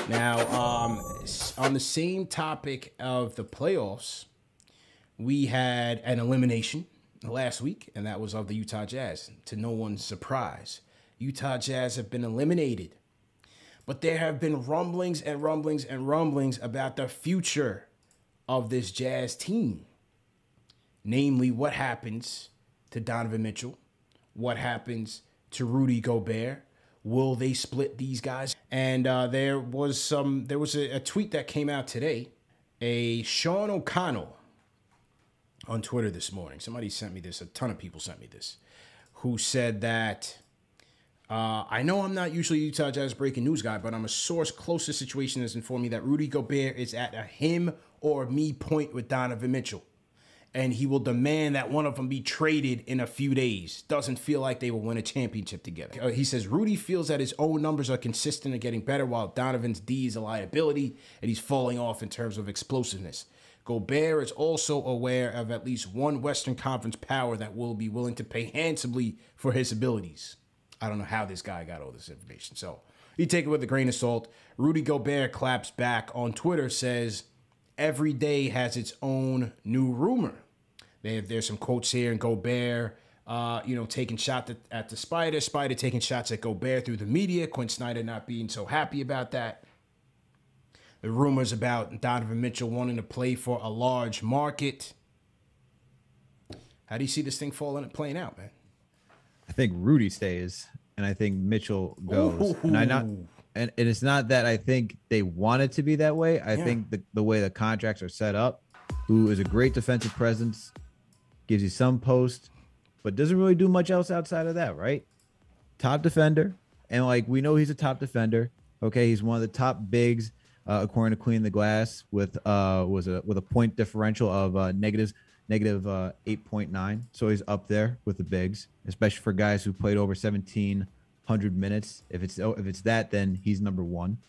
Now, on the same topic of the playoffs, we had an elimination last week, and that was of the Utah Jazz. To no one's surprise, Utah Jazz have been eliminated. But there have been rumblings and rumblings and rumblings about the future of this Jazz team. Namely, what happens to Donovan Mitchell? What happens to Rudy Gobert? Will they split these guys? And there was a tweet that came out today. A Sean O'Connell on Twitter this morning. Somebody sent me this. A ton of people sent me this. Who said that, I know I'm not usually a Utah Jazz breaking news guy, but I'm a source close to the situation has informed me that Rudy Gobert is at a him or me point with Donovan Mitchell. And he will demand that one of them be traded in a few days. Doesn't feel like they will win a championship together. He says, Rudy feels that his own numbers are consistent and getting better, while Donovan's D is a liability, and he's falling off in terms of explosiveness. Gobert is also aware of at least one Western Conference power that will be willing to pay handsomely for his abilities. I don't know how this guy got all this information. So you take it with a grain of salt. Rudy Gobert claps back on Twitter, says, every day has its own new rumor. There's some quotes here, and Gobert, taking shots at the Spider taking shots at Gobert through the media, Quinn Snyder not being so happy about that. The rumors about Donovan Mitchell wanting to play for a large market. How do you see this thing playing out, man? I think Rudy stays, and I think Mitchell goes. Ooh. And it's not that I think they want it to be that way. I think the way the contracts are set up, who is a great defensive presence, gives you some post, but doesn't really do much else outside of that, right? Top defender, and we know he's a top defender. Okay, he's one of the top bigs, according to Queen of the Glass, with a point differential of negative 8.9. So he's up there with the bigs, especially for guys who played over 1,700 minutes. If it's that, then he's number one.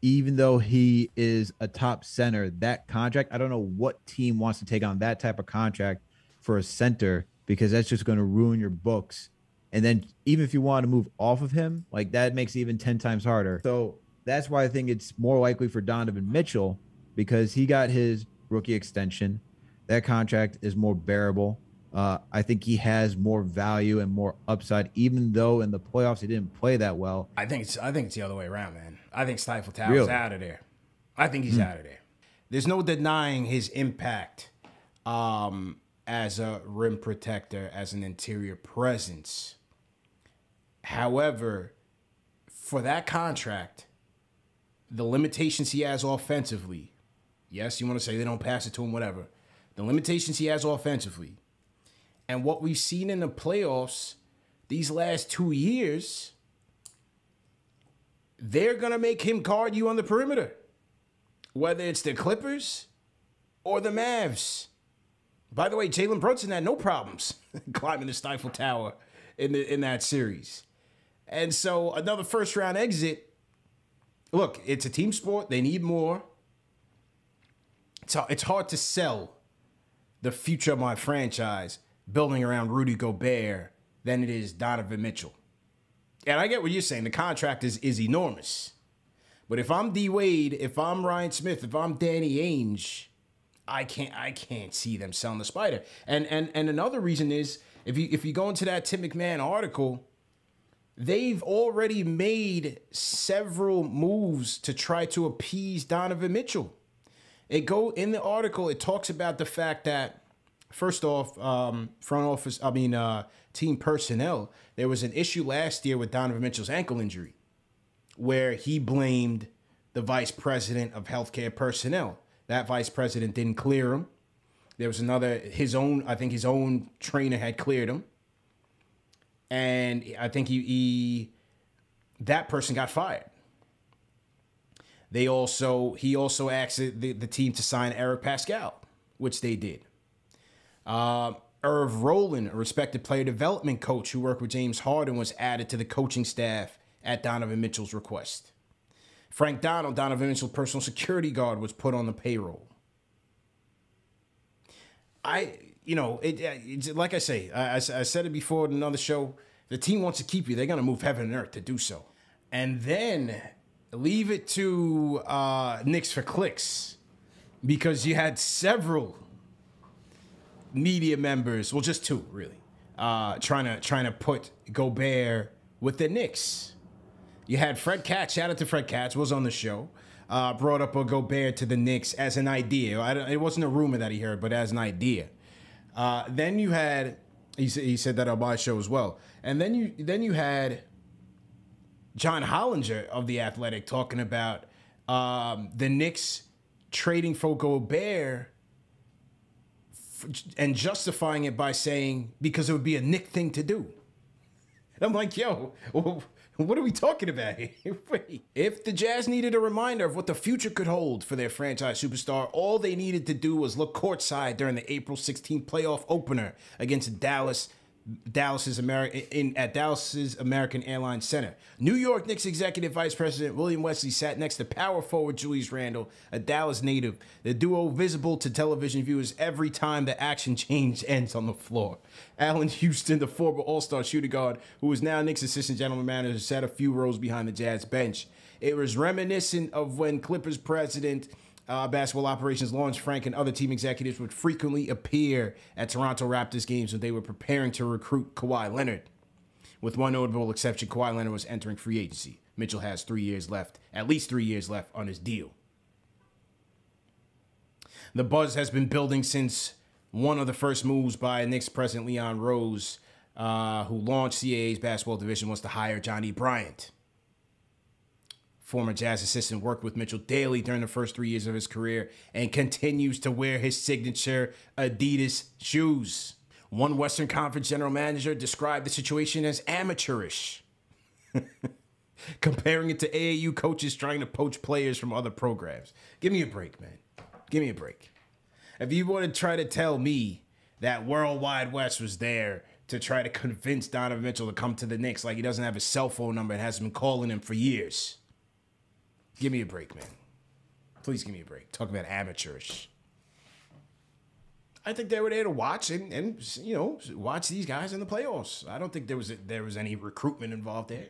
Even though he is a top center, that contract, I don't know what team wants to take on that type of contract for a center, because that's just going to ruin your books. And then even if you want to move off of him, that makes it even 10 times harder. So that's why I think it's more likely for Donovan Mitchell, because he got his rookie extension. That contract is more bearable. I think he has more value and more upside, even though in the playoffs he didn't play that well. I think it's the other way around, man. I think Stifle Tower's out of there. I think he's out of there. There's no denying his impact as a rim protector, as an interior presence. However, for that contract, the limitations he has offensively, yes, you want to say they don't pass it to him, whatever. The limitations he has offensively, and what we've seen in the playoffs these last 2 years, they're going to make him guard you on the perimeter, whether it's the Clippers or the Mavs. By the way, Jalen Brunson had no problems climbing the Stifle Tower in that series. And so another first-round exit. Look, it's a team sport. They need more. So it's hard to sell the future of my franchise building around Rudy Gobert than it is Donovan Mitchell. And I get what you're saying. The contract is enormous. But if I'm D Wade, if I'm Ryan Smith, if I'm Danny Ainge, I can't see them selling the Spider. And another reason is, if you go into that Tim McMahon article, they've already made several moves to try to appease Donovan Mitchell. In the article, it talks about the fact that, first off, team personnel, there was an issue last year with Donovan Mitchell's ankle injury, where he blamed the vice president of healthcare personnel. That vice president didn't clear him. There was his own trainer had cleared him. And I think that person got fired. He also asked the team to sign Eric Pascal, which they did. Irv Rowland, a respected player development coach who worked with James Harden, was added to the coaching staff at Donovan Mitchell's request. Frank Donald, Donovan Mitchell's personal security guard, was put on the payroll. It's like I say, I said it before in another show, the team wants to keep you. They're going to move heaven and earth to do so. And then leave it to Knicks for clicks, because you had several media members, well, just two really, trying to put Gobert with the Knicks. You had Fred Katz, shout out to Fred Katz, was on the show, brought up a Gobert to the Knicks as an idea. It wasn't a rumor that he heard, but as an idea. Then you had, he said that on my show as well. And then you had John Hollinger of The Athletic talking about the Knicks trading for Gobert and justifying it by saying because it would be a Knick thing to do. And I'm like, yo, what are we talking about here? If the Jazz needed a reminder of what the future could hold for their franchise superstar, all they needed to do was look courtside during the April 16th playoff opener against Dallas's American Airlines Center. New York Knicks Executive Vice President William Wesley sat next to power forward Julius Randle, a Dallas native, the duo visible to television viewers every time the action change ends on the floor. Allen Houston, the former All-Star shooting guard, who is now Knicks assistant general manager, sat a few rows behind the Jazz bench. It was reminiscent of when Clippers president basketball operations Lawrence Frank and other team executives would frequently appear at Toronto Raptors games when they were preparing to recruit Kawhi Leonard. With one notable exception, Kawhi Leonard was entering free agency. Mitchell has 3 years left, at least 3 years left on his deal. The buzz has been building since one of the first moves by Knicks president Leon Rose, who launched CAA's basketball division, was to hire Johnny Bryant. Former Jazz assistant worked with Mitchell daily during the first 3 years of his career and continues to wear his signature Adidas shoes. One Western Conference general manager described the situation as amateurish, comparing it to AAU coaches trying to poach players from other programs. Give me a break, man. Give me a break. If you want to try to tell me that Worldwide West was there to try to convince Donovan Mitchell to come to the Knicks like he doesn't have his cell phone number and hasn't been calling him for years, give me a break, man. Please give me a break. Talk about amateurish. I think they were there to watch and watch these guys in the playoffs. I don't think there was any recruitment involved there.